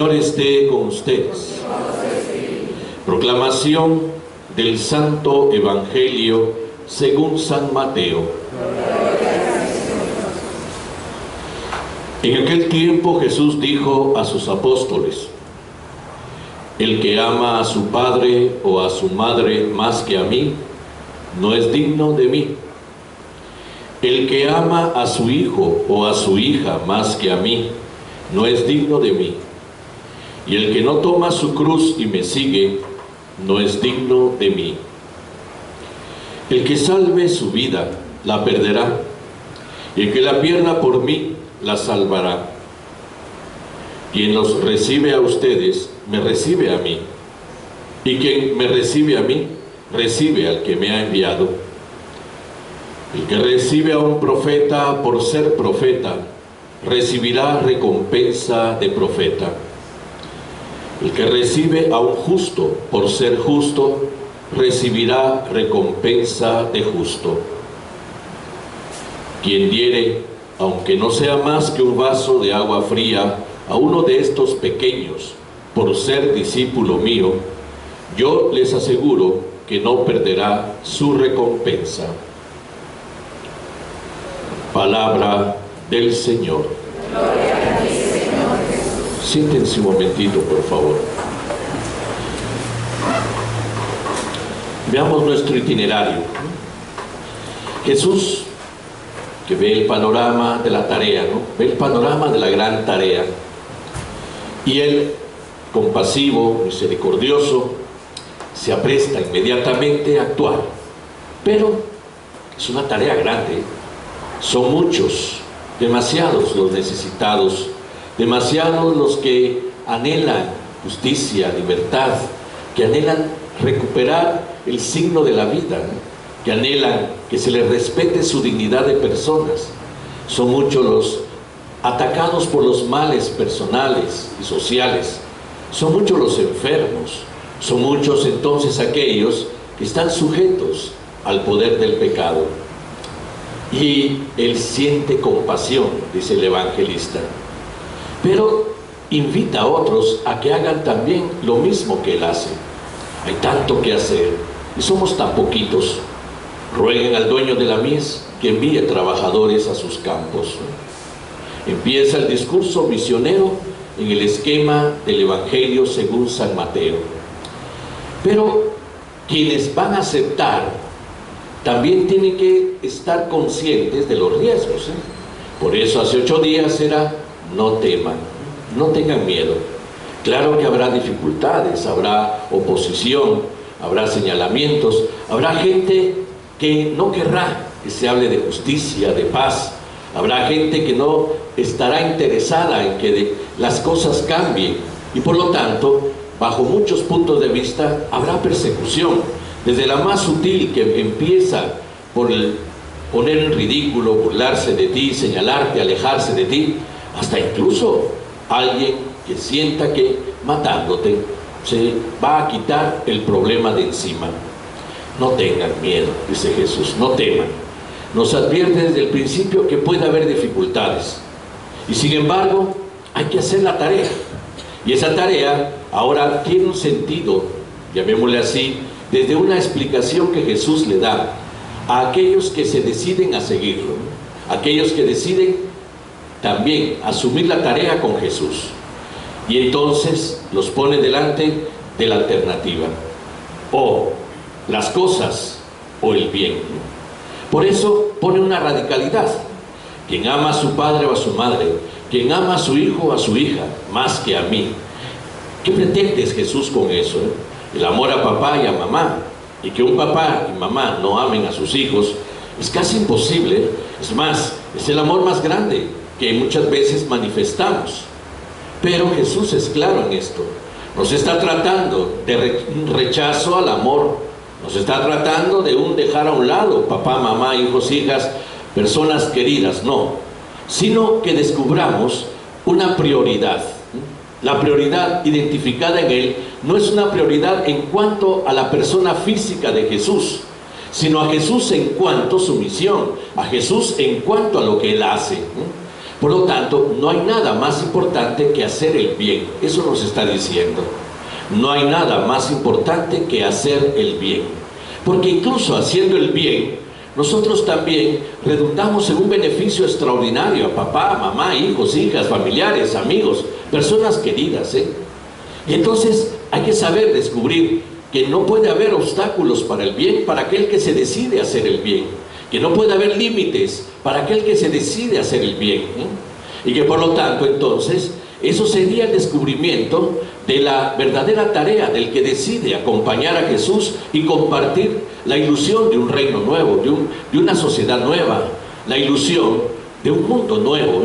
Señor esté con ustedes. Proclamación del Santo Evangelio según San Mateo. En aquel tiempo Jesús dijo a sus apóstoles: el que ama a su padre o a su madre más que a mí, no es digno de mí. El que ama a su hijo o a su hija más que a mí, no es digno de mí. Y el que no toma su cruz y me sigue, no es digno de mí. El que salve su vida, la perderá, y el que la pierda por mí, la salvará. Quien los recibe a ustedes, me recibe a mí, y quien me recibe a mí, recibe al que me ha enviado. El que recibe a un profeta por ser profeta, recibirá recompensa de profeta. El que recibe a un justo por ser justo, recibirá recompensa de justo. Quien diere, aunque no sea más que un vaso de agua fría, a uno de estos pequeños, por ser discípulo mío, yo les aseguro que no perderá su recompensa. Palabra del Señor. Gloria a ti, Señor Jesús. Siéntense un momentito, por favor. Veamos nuestro itinerario. Jesús, que ve el panorama de la tarea, ¿no? Ve el panorama de la gran tarea. Y Él, compasivo, misericordioso, se apresta inmediatamente a actuar. Pero es una tarea grande. Son muchos, demasiados los necesitados, demasiados los que anhelan justicia, libertad, que anhelan recuperar el signo de la vida, ¿no? Que anhelan que se les respete su dignidad de personas. Son muchos los atacados por los males personales y sociales. Son muchos los enfermos. Son muchos entonces aquellos que están sujetos al poder del pecado. Y Él siente compasión, dice el evangelista, pero invita a otros a que hagan también lo mismo que Él hace. Hay tanto que hacer y somos tan poquitos. Rueguen al dueño de la mies que envíe trabajadores a sus campos. Empieza el discurso misionero en el esquema del Evangelio según San Mateo. Pero quienes van a aceptar también tienen que estar conscientes de los riesgos, ¿eh? Por eso hace 8 días era: no teman, no tengan miedo. Claro que habrá dificultades, habrá oposición, habrá señalamientos, habrá gente que no querrá que se hable de justicia, de paz. Habrá gente que no estará interesada en que las cosas cambien. Y por lo tanto, bajo muchos puntos de vista, habrá persecución. Desde la más sutil, que empieza por el poner en ridículo, burlarse de ti, señalarte, alejarse de ti, hasta incluso alguien que sienta que matándote se va a quitar el problema de encima. No tengan miedo, dice Jesús, no teman. Nos advierte desde el principio que puede haber dificultades. Y sin embargo, hay que hacer la tarea. Y esa tarea ahora tiene un sentido, llamémosle así, desde una explicación que Jesús le da a aquellos que se deciden a seguirlo, aquellos que deciden también asumir la tarea con Jesús. Y entonces los pone delante de la alternativa: o las cosas o el bien. Por eso pone una radicalidad: quien ama a su padre o a su madre, quien ama a su hijo o a su hija más que a mí. ¿Qué pretendes Jesús con eso, El amor a papá y a mamá. Y que un papá y mamá no amen a sus hijos es casi imposible. Es más, es el amor más grande que muchas veces manifestamos. Pero Jesús es claro en esto. Nos está tratando de un rechazo al amor. Nos está tratando de un dejar a un lado papá, mamá, hijos, hijas, personas queridas. No, sino que descubramos una prioridad. La prioridad identificada en Él no es una prioridad en cuanto a la persona física de Jesús, sino a Jesús en cuanto a su misión, a Jesús en cuanto a lo que Él hace. Por lo tanto, no hay nada más importante que hacer el bien. Eso nos está diciendo. No hay nada más importante que hacer el bien. Porque incluso haciendo el bien, nosotros también redundamos en un beneficio extraordinario a papá, mamá, hijos, hijas, familiares, amigos, personas queridas, Y entonces hay que saber descubrir que no puede haber obstáculos para el bien para aquel que se decide hacer el bien, que no puede haber límites para aquel que se decide hacer el bien, y que por lo tanto entonces eso sería el descubrimiento de la verdadera tarea del que decide acompañar a Jesús y compartir la ilusión de un reino nuevo, de una sociedad nueva, la ilusión de un mundo nuevo,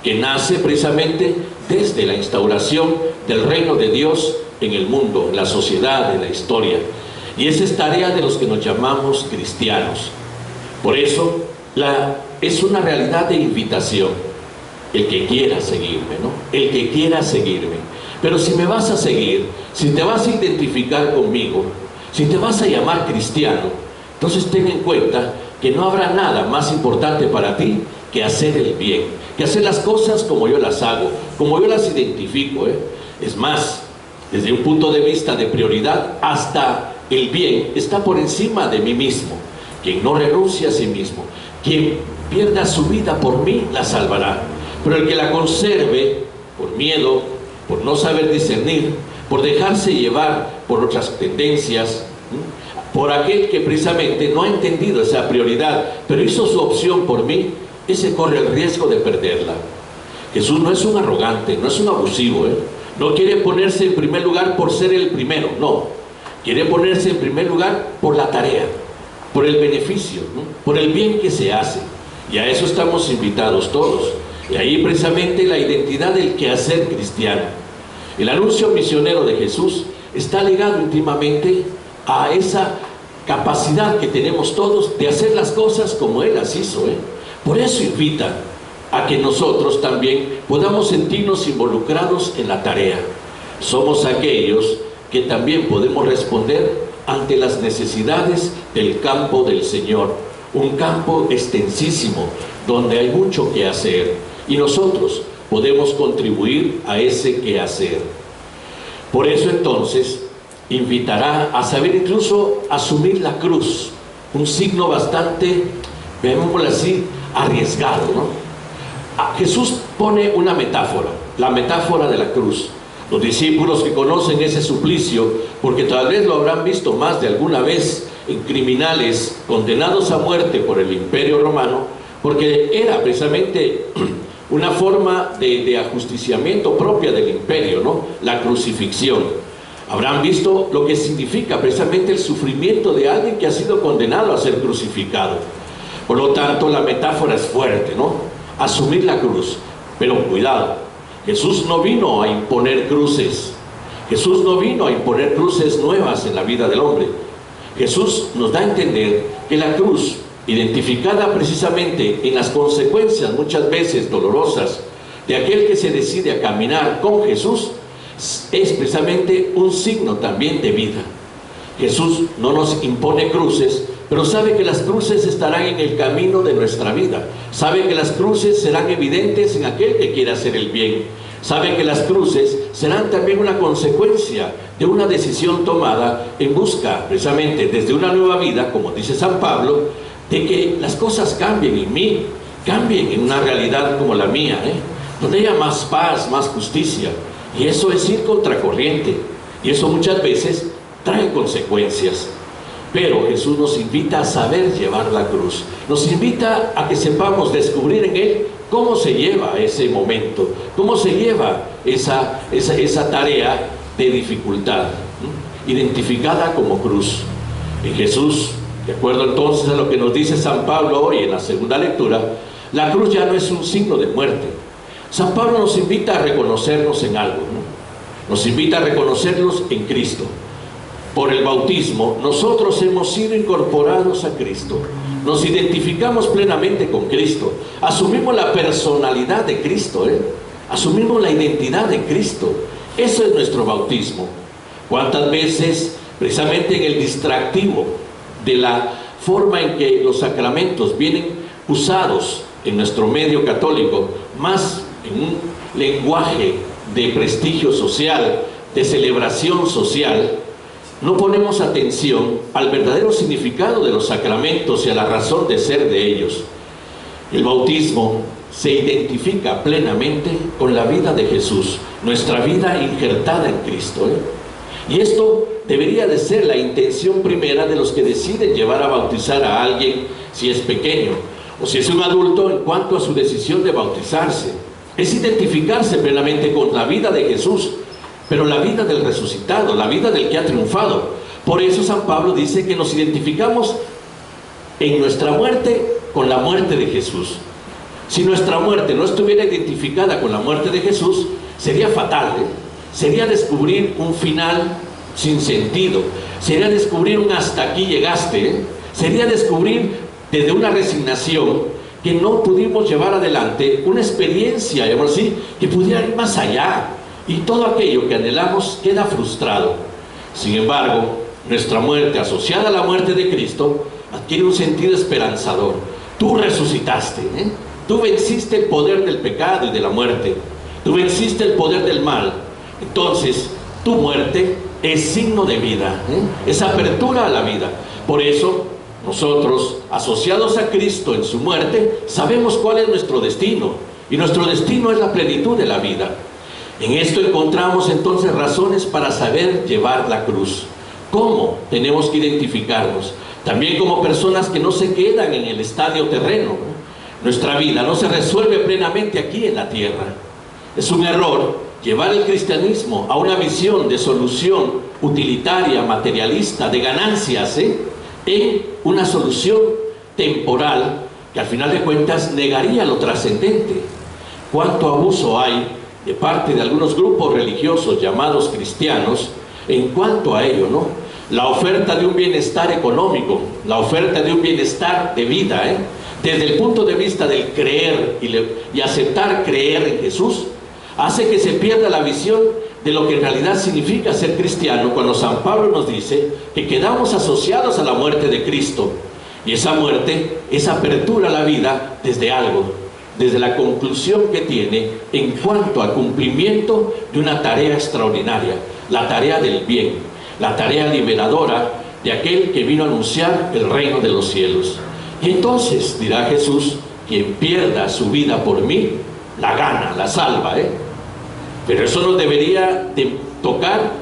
que nace precisamente desde la instauración del reino de Dios en el mundo, en la sociedad, en la historia. Y esa es tarea de los que nos llamamos cristianos. Por eso es una realidad de invitación. El que quiera seguirme, ¿no? El que quiera seguirme. Pero si me vas a seguir, si te vas a identificar conmigo, si te vas a llamar cristiano, entonces ten en cuenta que no habrá nada más importante para ti que hacer el bien, que hacer las cosas como yo las hago, como yo las identifico, Es más, desde un punto de vista de prioridad, hasta el bien está por encima de mí mismo. Quien no renuncia a sí mismo, quien pierda su vida por mí, la salvará. Pero el que la conserve por miedo, por no saber discernir, por dejarse llevar por otras tendencias, por aquel que precisamente no ha entendido esa prioridad, pero hizo su opción por mí, ese corre el riesgo de perderla. Jesús no es un arrogante, no es un abusivo, No quiere ponerse en primer lugar por ser el primero, no. Quiere ponerse en primer lugar por la tarea, por el beneficio, por el bien que se hace. Y a eso estamos invitados todos. Y ahí precisamente la identidad del quehacer cristiano. El anuncio misionero de Jesús está ligado íntimamente a esa capacidad que tenemos todos de hacer las cosas como Él las hizo. Por eso invita a que nosotros también podamos sentirnos involucrados en la tarea. Somos aquellos que también podemos responder ante las necesidades del campo del Señor. Un campo extensísimo, donde hay mucho que hacer. Y nosotros podemos contribuir a ese quehacer. Por eso entonces invitará a saber incluso asumir la cruz, un signo bastante, veámoslo así, arriesgado, Jesús pone una metáfora, la metáfora de la cruz. Los discípulos que conocen ese suplicio, porque tal vez lo habrán visto más de alguna vez en criminales condenados a muerte por el Imperio Romano, porque era precisamente una forma de ajusticiamiento propia del imperio, la crucifixión. Habrán visto lo que significa precisamente el sufrimiento de alguien que ha sido condenado a ser crucificado. Por lo tanto, la metáfora es fuerte, asumir la cruz. Pero cuidado, Jesús no vino a imponer cruces. Jesús no vino a imponer cruces nuevas en la vida del hombre. Jesús nos da a entender que la cruz, identificada precisamente en las consecuencias muchas veces dolorosas de aquel que se decide a caminar con Jesús, es precisamente un signo también de vida. Jesús no nos impone cruces, pero sabe que las cruces estarán en el camino de nuestra vida. Sabe que las cruces serán evidentes en aquel que quiera hacer el bien. Sabe que las cruces serán también una consecuencia de una decisión tomada en busca precisamente desde una nueva vida, como dice San Pablo, de que las cosas cambien en mí, cambien en una realidad como la mía, donde haya más paz, más justicia. Y eso es ir contracorriente, y eso muchas veces trae consecuencias. Pero Jesús nos invita a saber llevar la cruz, nos invita a que sepamos descubrir en Él cómo se lleva ese momento, cómo se lleva esa tarea de dificultad, identificada como cruz. En Jesús, de acuerdo entonces a lo que nos dice San Pablo hoy en la segunda lectura, la cruz ya no es un signo de muerte. San Pablo nos invita a reconocernos en algo, nos invita a reconocernos en Cristo. Por el bautismo, nosotros hemos sido incorporados a Cristo. Nos identificamos plenamente con Cristo. Asumimos la personalidad de Cristo, asumimos la identidad de Cristo. Eso es nuestro bautismo. ¿Cuántas veces, precisamente en el distractivo de la forma en que los sacramentos vienen usados en nuestro medio católico, más en un lenguaje de prestigio social, de celebración social, no ponemos atención al verdadero significado de los sacramentos y a la razón de ser de ellos. El bautismo se identifica plenamente con la vida de Jesús, nuestra vida injertada en Cristo, Y esto debería de ser la intención primera de los que deciden llevar a bautizar a alguien, si es pequeño o si es un adulto, en cuanto a su decisión de bautizarse. Es identificarse plenamente con la vida de Jesús, pero la vida del resucitado, la vida del que ha triunfado. Por eso San Pablo dice que nos identificamos en nuestra muerte con la muerte de Jesús. Si nuestra muerte no estuviera identificada con la muerte de Jesús, sería fatal, Sería descubrir un final sin sentido, sería descubrir un hasta aquí llegaste, Sería descubrir desde una resignación que no pudimos llevar adelante una experiencia, digamos así, que pudiera ir más allá, y todo aquello que anhelamos queda frustrado. Sin embargo, nuestra muerte asociada a la muerte de Cristo adquiere un sentido esperanzador. Tú resucitaste, Tú venciste el poder del pecado y de la muerte. Tú venciste el poder del mal. Entonces, tu muerte es signo de vida, es apertura a la vida. Por eso, nosotros, asociados a Cristo en su muerte, sabemos cuál es nuestro destino. Y nuestro destino es la plenitud de la vida. En esto encontramos entonces razones para saber llevar la cruz. ¿Cómo? Tenemos que identificarnos. También como personas que no se quedan en el estadio terreno. Nuestra vida no se resuelve plenamente aquí en la tierra. Es un error llevar el cristianismo a una visión de solución utilitaria, materialista, de ganancias, en una solución temporal que al final de cuentas negaría lo trascendente. ¿Cuánto abuso hay de parte de algunos grupos religiosos llamados cristianos en cuanto a ello, La oferta de un bienestar económico, la oferta de un bienestar de vida, desde el punto de vista del creer y aceptar creer en Jesús, hace que se pierda la visión de lo que en realidad significa ser cristiano, cuando San Pablo nos dice que quedamos asociados a la muerte de Cristo. Y esa muerte es apertura a la vida desde algo, desde la conclusión que tiene en cuanto al cumplimiento de una tarea extraordinaria, la tarea del bien, la tarea liberadora de aquel que vino a anunciar el reino de los cielos. Y entonces dirá Jesús: quien pierda su vida por mí, la gana, la salva, Pero eso nos debería de tocar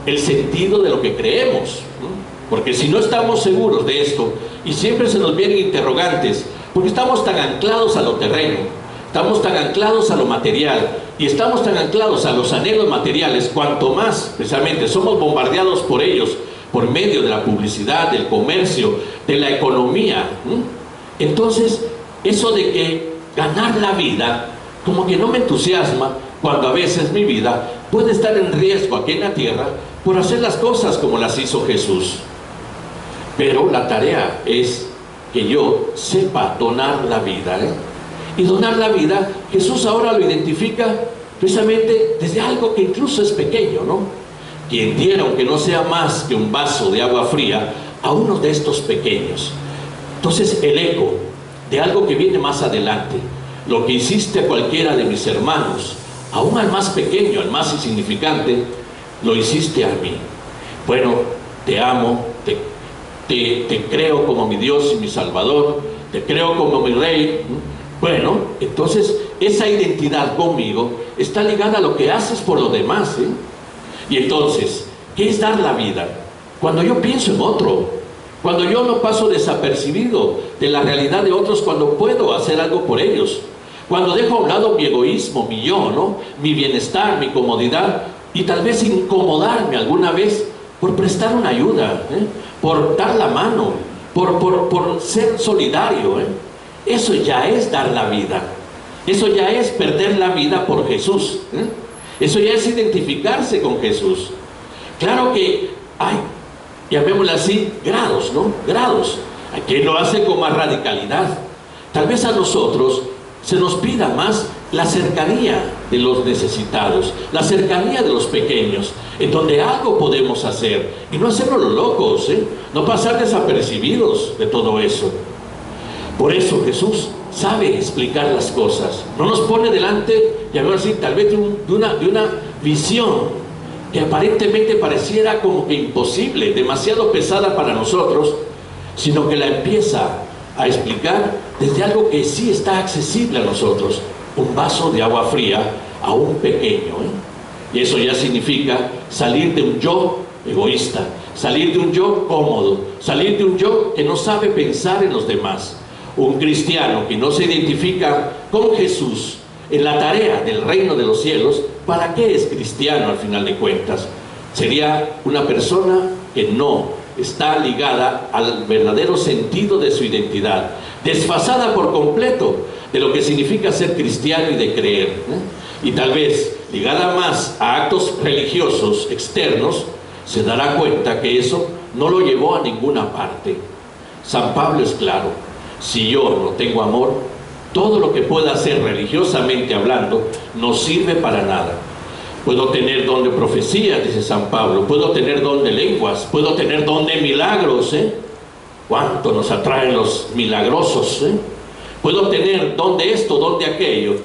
el sentido de lo que creemos, Porque si no estamos seguros de esto, y siempre se nos vienen interrogantes, porque estamos tan anclados a lo terreno, estamos tan anclados a lo material, y estamos tan anclados a los anhelos materiales, cuanto más precisamente somos bombardeados por ellos, por medio de la publicidad, del comercio, de la economía. Entonces, eso de que ganar la vida, como que no me entusiasma, cuando a veces mi vida puede estar en riesgo aquí en la tierra por hacer las cosas como las hizo Jesús. Pero la tarea es que yo sepa donar la vida, Y donar la vida, Jesús ahora lo identifica precisamente desde algo que incluso es pequeño, Quien diera, aunque no sea más que un vaso de agua fría, a uno de estos pequeños. Entonces, el eco de algo que viene más adelante: lo que hiciste a cualquiera de mis hermanos, aún al más pequeño, al más insignificante, lo hiciste a mí. Bueno, te amo, te creo como mi Dios y mi Salvador, te creo como mi Rey. Bueno, entonces esa identidad conmigo está ligada a lo que haces por los demás, Y entonces, ¿qué es dar la vida? Cuando yo pienso en otro, cuando yo no paso desapercibido de la realidad de otros, cuando puedo hacer algo por ellos, cuando dejo a un lado mi egoísmo, mi yo, mi bienestar, mi comodidad, y tal vez incomodarme alguna vez por prestar una ayuda, por dar la mano, por ser solidario, Eso ya es dar la vida. Eso ya es perder la vida por Jesús, Eso ya es identificarse con Jesús. Claro que hay, llamémosle así, grados, Grados. Hay quien lo hace con más radicalidad. Tal vez a nosotros se nos pida más la cercanía de los necesitados, la cercanía de los pequeños, en donde algo podemos hacer, y no hacernos los locos, no pasar desapercibidos de todo eso. Por eso Jesús sabe explicar las cosas. No nos pone delante, llamémoslo así, tal vez de una visión que aparentemente pareciera como que imposible, demasiado pesada para nosotros, sino que la empieza a explicar desde algo que sí está accesible a nosotros, un vaso de agua fría a un pequeño, Y eso ya significa salir de un yo egoísta, salir de un yo cómodo, salir de un yo que no sabe pensar en los demás. Un cristiano que no se identifica con Jesús en la tarea del reino de los cielos, ¿para qué es cristiano al final de cuentas? Sería una persona que no está ligada al verdadero sentido de su identidad, desfasada por completo de lo que significa ser cristiano y de creer, y tal vez ligada más a actos religiosos externos, se dará cuenta que eso no lo llevó a ninguna parte. San Pablo es claro: si yo no tengo amor, todo lo que pueda hacer religiosamente hablando no sirve para nada. Puedo tener don de profecía, dice San Pablo, puedo tener don de lenguas, puedo tener don de milagros, ¿Cuánto nos atraen los milagrosos, Puedo tener don de esto, don de aquello,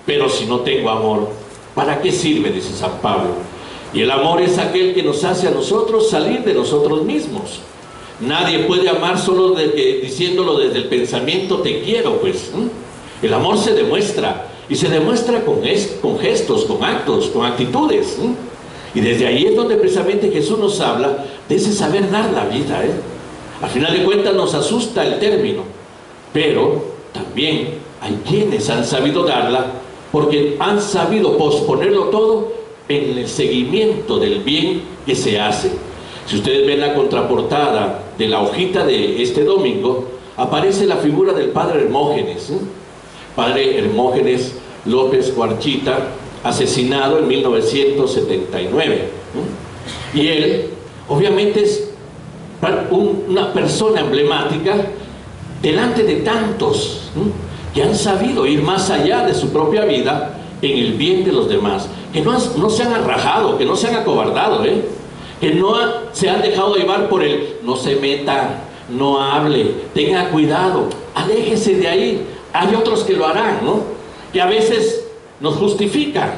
Pero si no tengo amor, ¿para qué sirve? Dice San Pablo. Y el amor es aquel que nos hace a nosotros salir de nosotros mismos. Nadie puede amar solo diciéndolo desde el pensamiento te quiero, pues. El amor se demuestra, y se demuestra con gestos, con actos, con actitudes. Y desde ahí es donde precisamente Jesús nos habla de ese saber dar la vida. Al final de cuentas nos asusta el término, pero también hay quienes han sabido darla porque han sabido posponerlo todo en el seguimiento del bien que se hace. Si ustedes ven la contraportada de la hojita de este domingo, aparece la figura del padre Hermógenes, Padre Hermógenes López Guarchita, asesinado en 1979. Y él, obviamente, es una persona emblemática delante de tantos que han sabido ir más allá de su propia vida en el bien de los demás, que no se han arrajado, que no se han acobardado, que no se han dejado llevar por el no se meta, no hable, tenga cuidado, aléjese de ahí. Hay otros que lo harán, que a veces nos justifican,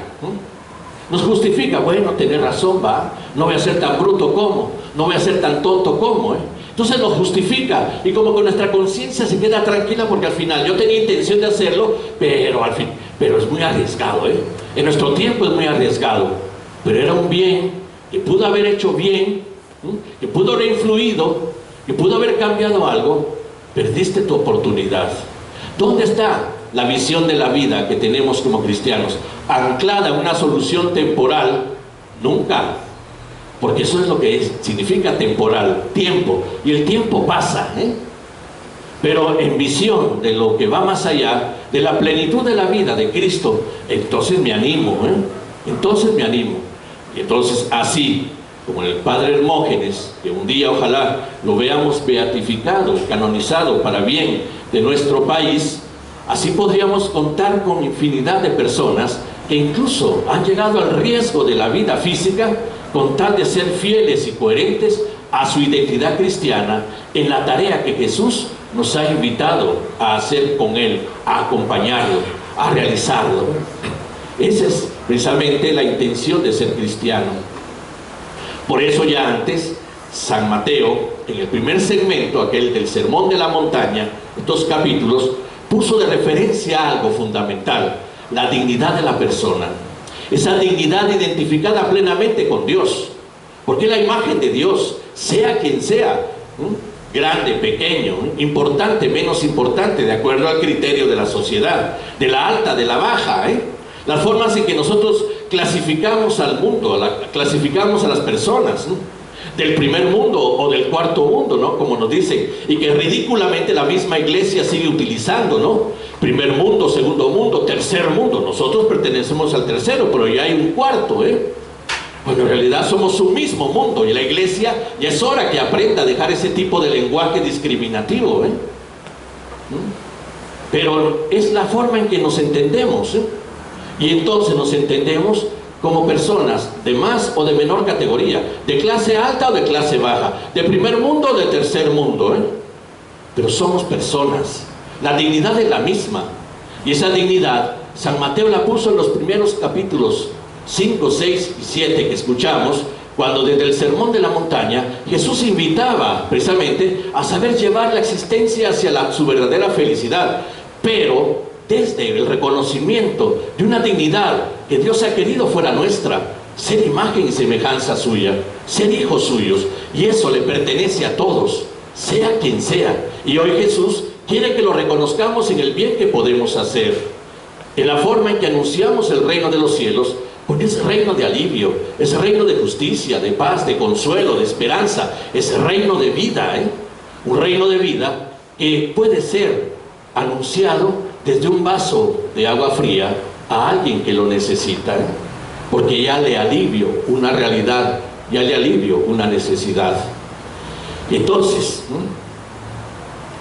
nos justifica, bueno, tenés razón, va, no voy a ser tan bruto como, no voy a ser tan tonto como, Entonces lo justifica, y como que nuestra conciencia se queda tranquila porque al final yo tenía intención de hacerlo, pero es muy arriesgado, En nuestro tiempo es muy arriesgado, pero era un bien que pudo haber hecho bien, que pudo haber influido, que pudo haber cambiado algo. Perdiste tu oportunidad. ¿Dónde está la visión de la vida que tenemos como cristianos? Anclada en una solución temporal, nunca. Porque eso es lo que significa temporal, tiempo. Y el tiempo pasa, Pero en visión de lo que va más allá, de la plenitud de la vida de Cristo, entonces me animo, Entonces me animo. Y entonces, así como el padre Hermógenes, que un día ojalá lo veamos beatificado, canonizado para bien de nuestro país, así podríamos contar con infinidad de personas que incluso han llegado al riesgo de la vida física con tal de ser fieles y coherentes a su identidad cristiana en la tarea que Jesús nos ha invitado a hacer con Él, a acompañarlo, a realizarlo. Esa es precisamente la intención de ser cristiano. Por eso ya antes, San Mateo, en el primer segmento, aquel del Sermón de la Montaña, estos capítulos, puso de referencia algo fundamental: la dignidad de la persona. Esa dignidad identificada plenamente con Dios. Porque la imagen de Dios, sea quien sea, grande, pequeño, importante, menos importante, de acuerdo al criterio de la sociedad, de la alta, de la baja, las formas en que nosotros clasificamos al mundo, clasificamos a las personas, del primer mundo o del cuarto mundo, como nos dicen, y que ridículamente la misma iglesia sigue utilizando, primer mundo, segundo mundo, tercer mundo. Nosotros pertenecemos al tercero, pero ya hay un cuarto, Bueno, en realidad somos un mismo mundo, y la iglesia ya es hora que aprenda a dejar ese tipo de lenguaje discriminativo, Pero es la forma en que nos entendemos, Y entonces nos entendemos como personas de más o de menor categoría, de clase alta o de clase baja, de primer mundo o de tercer mundo, Pero somos personas La dignidad es la misma. Y esa dignidad, San Mateo la puso en los primeros capítulos 5, 6 y 7 que escuchamos, cuando desde el Sermón de la Montaña Jesús invitaba precisamente a saber llevar la existencia hacia su verdadera felicidad, pero desde el reconocimiento de una dignidad que Dios ha querido fuera nuestra, ser imagen y semejanza suya, ser hijos suyos, y eso le pertenece a todos, sea quien sea. Y hoy Jesús quiere que lo reconozcamos en el bien que podemos hacer, en la forma en que anunciamos el reino de los cielos, porque es reino de alivio, es reino de justicia, de paz, de consuelo, de esperanza, es reino de vida, un reino de vida que puede ser anunciado desde un vaso de agua fría a alguien que lo necesita, porque ya le alivio una realidad, ya le alivio una necesidad. Entonces,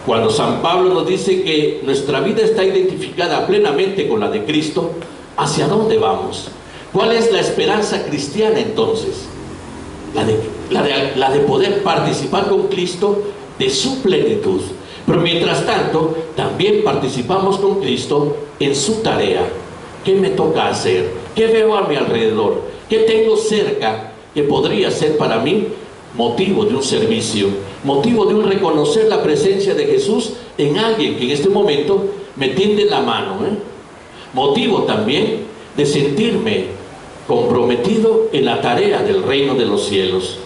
cuando San Pablo nos dice que nuestra vida está identificada plenamente con la de Cristo, ¿hacia dónde vamos? ¿Cuál es la esperanza cristiana entonces? La de poder participar con Cristo de su plenitud. Pero mientras tanto, también participamos con Cristo en su tarea. ¿Qué me toca hacer? ¿Qué veo a mi alrededor? ¿Qué tengo cerca que podría ser para mí motivo de un servicio, motivo de un reconocer la presencia de Jesús en alguien que en este momento me tiende la mano, motivo también de sentirme comprometido en la tarea del reino de los cielos?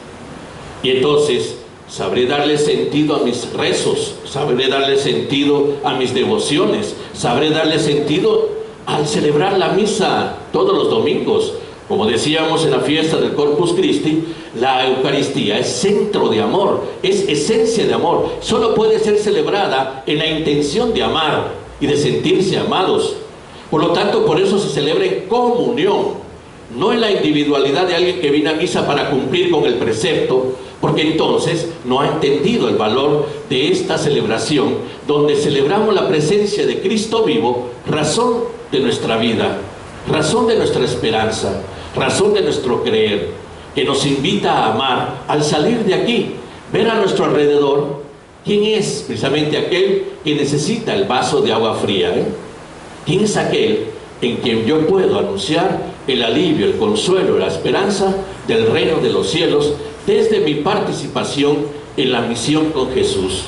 Y entonces sabré darle sentido a mis rezos, sabré darle sentido a mis devociones, sabré darle sentido al celebrar la misa todos los domingos. Como decíamos en la fiesta del Corpus Christi, la Eucaristía es centro de amor, es esencia de amor. Solo puede ser celebrada en la intención de amar y de sentirse amados. Por lo tanto, por eso se celebra en comunión, no en la individualidad de alguien que viene a misa para cumplir con el precepto, porque entonces no ha entendido el valor de esta celebración, donde celebramos la presencia de Cristo vivo, razón de nuestra vida, razón de nuestra esperanza, razón de nuestro creer, que nos invita a amar al salir de aquí, ver a nuestro alrededor quién es precisamente aquel que necesita el vaso de agua fría, quién es aquel en quien yo puedo anunciar el alivio, el consuelo, la esperanza del reino de los cielos desde mi participación en la misión con Jesús.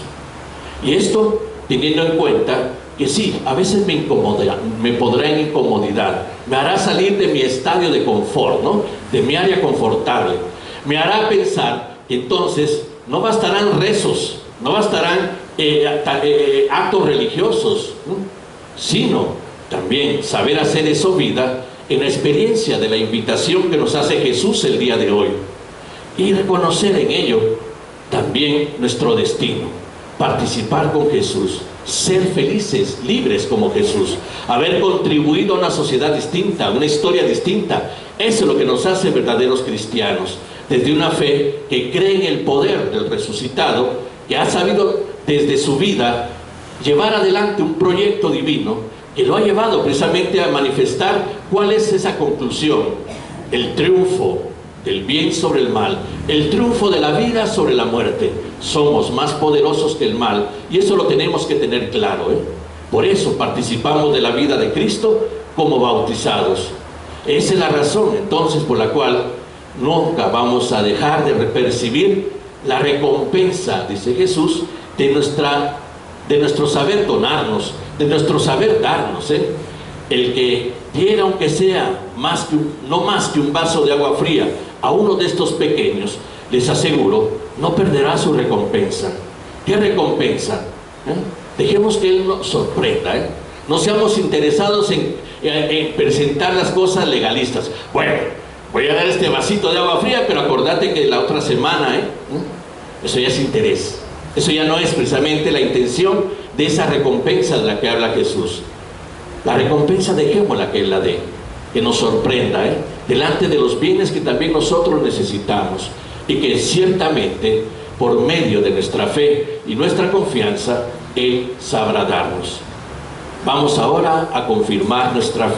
Y esto teniendo en cuenta que sí, a veces me incomoda, me pondrá en incomodidad, me hará salir de mi estadio de confort, de mi área confortable, me hará pensar que entonces no bastarán rezos, no bastarán actos religiosos, sino también saber hacer eso vida en la experiencia de la invitación que nos hace Jesús el día de hoy, y reconocer en ello también nuestro destino, participar con Jesús, ser felices, libres como Jesús, haber contribuido a una sociedad distinta, a una historia distinta. Eso es lo que nos hace verdaderos cristianos, desde una fe que cree en el poder del resucitado, que ha sabido desde su vida llevar adelante un proyecto divino que lo ha llevado precisamente a manifestar cuál es esa conclusión: el triunfo del bien sobre el mal, el triunfo de la vida sobre la muerte. Somos más poderosos que el mal, y eso lo tenemos que tener claro, Por eso participamos de la vida de Cristo como bautizados. Esa es la razón entonces por la cual nunca vamos a dejar de percibir la recompensa, dice Jesús, de nuestro saber donarnos, de nuestro saber darnos, El que diera, aunque sea no más que un vaso de agua fría a uno de estos pequeños, les aseguro, no perderá su recompensa. ¿Qué recompensa? Dejemos que Él nos sorprenda, No seamos interesados en presentar las cosas legalistas. Bueno, voy a dar este vasito de agua fría, pero acordate que la otra semana, Eso ya es interés. Eso ya no es precisamente la intención de esa recompensa de la que habla Jesús. La recompensa dejémosla que Él la dé, que nos sorprenda, delante de los bienes que también nosotros necesitamos, y que ciertamente por medio de nuestra fe y nuestra confianza Él sabrá darnos. Vamos ahora a confirmar nuestra fe.